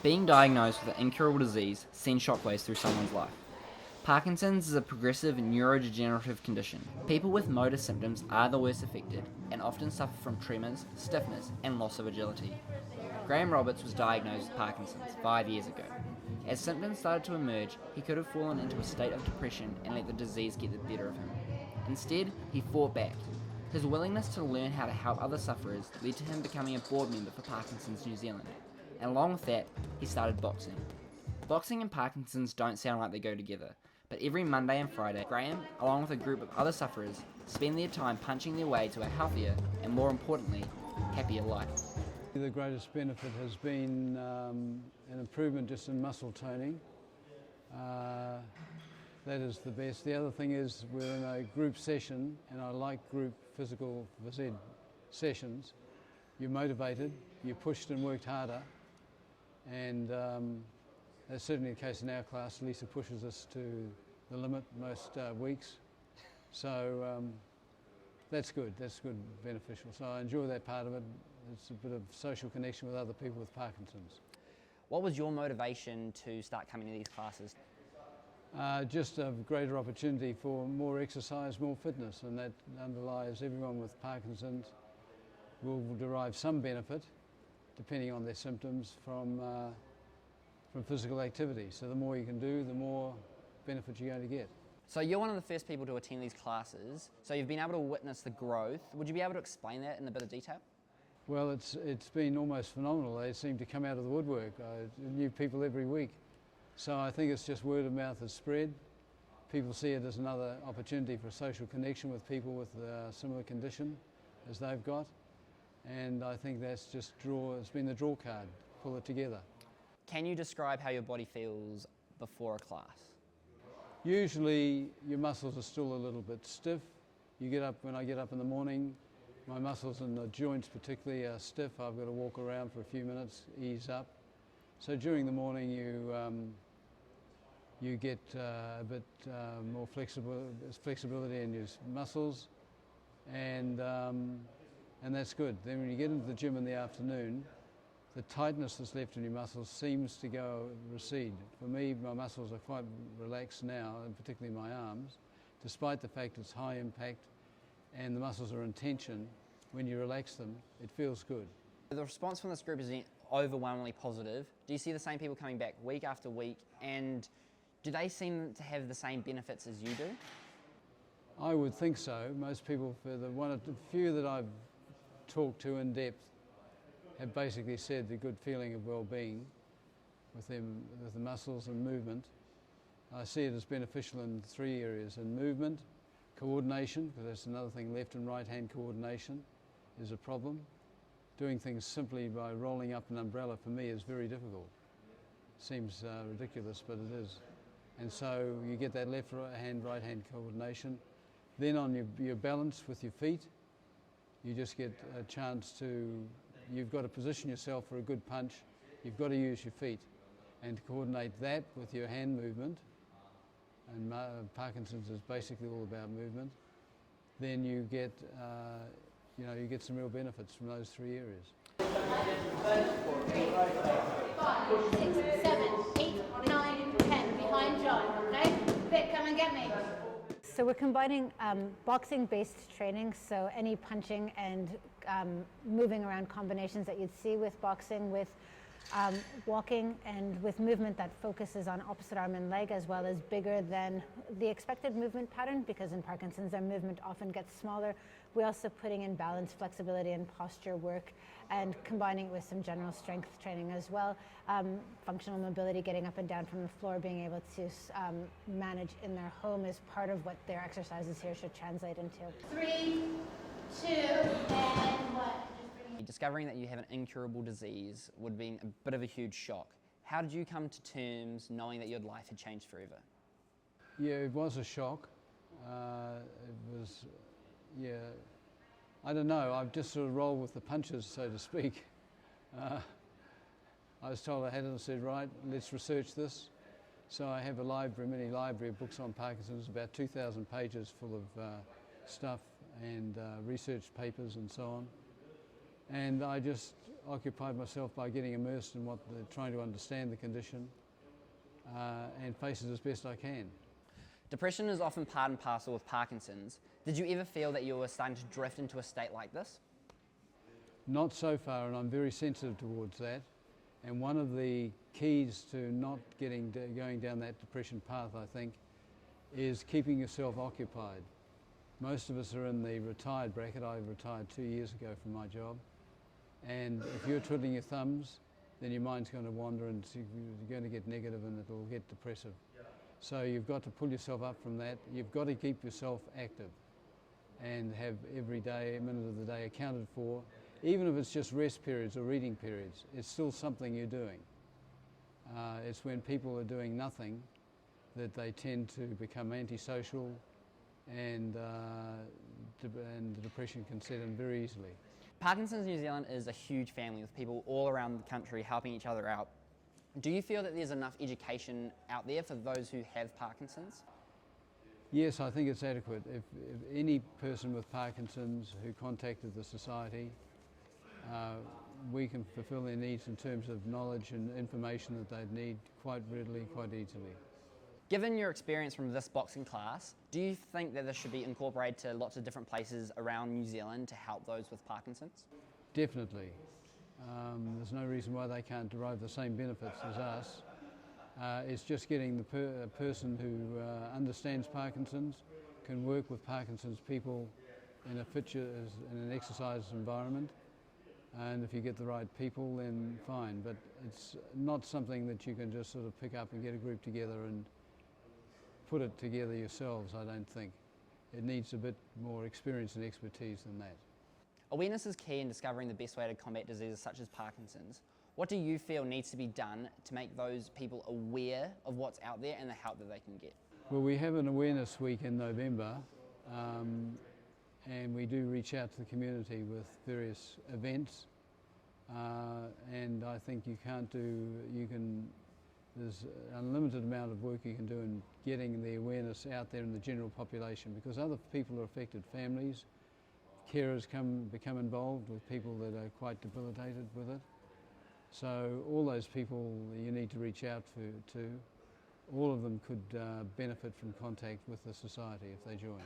Being diagnosed with an incurable disease sends shockwaves through someone's life. Parkinson's is a progressive neurodegenerative condition. People with motor symptoms are the worst affected and often suffer from tremors, stiffness, and loss of agility. Graeme Roberts was diagnosed with Parkinson's 5 years ago. As symptoms started to emerge, he could have fallen into a state of depression and let the disease get the better of him. Instead, he fought back. His willingness to learn how to help other sufferers led to him becoming a board member for Parkinsons New Zealand, and along with that, he started boxing. Boxing and Parkinson's don't sound like they go together, but every Monday and Friday, Graeme, along with a group of other sufferers, spend their time punching their way to a healthier and, more importantly, happier life. The greatest benefit has been an improvement just in muscle toning. That is the best. The other thing is we're in a group session, and I like group physical phys ed sessions. You're motivated, you pushed and worked harder, and that's certainly the case in our class. Lisa pushes us to the limit most weeks, so that's good, beneficial. So I enjoy that part of it. It's a bit of social connection with other people with Parkinson's. What was your motivation to start coming to these classes? Just a greater opportunity for more exercise, more fitness, and that underlies everyone with Parkinson's will derive some benefit, depending on their symptoms, from physical activity. So the more you can do, the more benefit you're going to get. So you're one of the first people to attend these classes, so you've been able to witness the growth. Would you be able to explain that in a bit of detail? Well, it's been almost phenomenal. They seem to come out of the woodwork. New people every week. So I think it's just word of mouth has spread. People see it as another opportunity for social connection with people with a similar condition as they've got. And I think that's just it's been the draw card, pull it together. Can you describe how your body feels before a class? Usually your muscles are still a little bit stiff. When I get up in the morning, my muscles in the joints particularly are stiff. I've got to walk around for a few minutes, ease up. So during the morning you get a bit more flexibility in your muscles, and that's good. Then when you get into the gym in the afternoon, the tightness that's left in your muscles seems to recede. For me, my muscles are quite relaxed now, and particularly my arms, despite the fact it's high impact and the muscles are in tension. When you relax them, it feels good. The response from this group is overwhelmingly positive. Do you see the same people coming back week after week, and do they seem to have the same benefits as you do? I would think so. Most people, for the few that I've talked to in depth, have basically said the good feeling of well-being with the muscles and movement. I see it as beneficial in 3 areas: in movement, coordination, because that's another thing. Left and right hand coordination is a problem. Doing things simply by rolling up an umbrella for me is very difficult. Seems ridiculous, but it is. And so you get that left hand, right hand coordination. Then on your balance with your feet, you just get a chance you've got to position yourself for a good punch. You've got to use your feet and coordinate that with your hand movement. And Parkinson's is basically all about movement. Then you get some real benefits from those 3 areas. 5, 6, 7, 8, 9, 10. Behind John, okay? Vic, come and get me. So we're combining boxing-based training, so any punching and moving around combinations that you'd see with boxing, with walking, and with movement that focuses on opposite arm and leg, as well as bigger than the expected movement pattern, because in Parkinson's our movement often gets smaller. We're also putting in balance, flexibility, and posture work, and combining it with some general strength training as well. Functional mobility, getting up and down from the floor, being able to manage in their home is part of what their exercises here should translate into. 3, 2, and 1. Discovering that you have an incurable disease would have been a bit of a huge shock. How did you come to terms knowing that your life had changed forever? Yeah, it was a shock. I don't know, I've just sort of rolled with the punches, so to speak. I was told I had it and said, right, let's research this. So I have a mini library of books on Parkinson's, about 2,000 pages full of stuff and research papers and so on. And I just occupied myself by getting immersed in trying to understand the condition and face it as best I can. Depression is often part and parcel with Parkinson's. Did you ever feel that you were starting to drift into a state like this? Not so far, and I'm very sensitive towards that. And one of the keys to not going down that depression path, I think, is keeping yourself occupied. Most of us are in the retired bracket. I retired 2 years ago from my job. And if you're twiddling your thumbs, then your mind's going to wander and you're going to get negative and it'll get depressive. So you've got to pull yourself up from that. You've got to keep yourself active and have every day, a minute of the day accounted for. Even if it's just rest periods or reading periods, it's still something you're doing. It's when people are doing nothing that they tend to become antisocial and the depression can set in very easily. Parkinson's New Zealand is a huge family with people all around the country helping each other out. Do you feel that there's enough education out there for those who have Parkinson's? Yes, I think it's adequate. If any person with Parkinson's who contacted the Society, we can fulfil their needs in terms of knowledge and information that they'd need quite readily, quite easily. Given your experience from this boxing class, do you think that this should be incorporated to lots of different places around New Zealand to help those with Parkinson's? Definitely. There's no reason why they can't derive the same benefits as us. It's just getting the person who understands Parkinson's, can work with Parkinson's people in an exercise environment, and if you get the right people, then fine. But it's not something that you can just sort of pick up and get a group together and put it together yourselves, I don't think. It needs a bit more experience and expertise than that. Awareness is key in discovering the best way to combat diseases such as Parkinson's. What do you feel needs to be done to make those people aware of what's out there and the help that they can get? Well, we have an awareness week in November, and we do reach out to the community with various events. And I think there's an unlimited amount of work you can do in getting the awareness out there in the general population, because other people are affected, families, carers become involved with people that are quite debilitated with it. So all those people you need to reach out to, all of them could benefit from contact with the Society if they joined.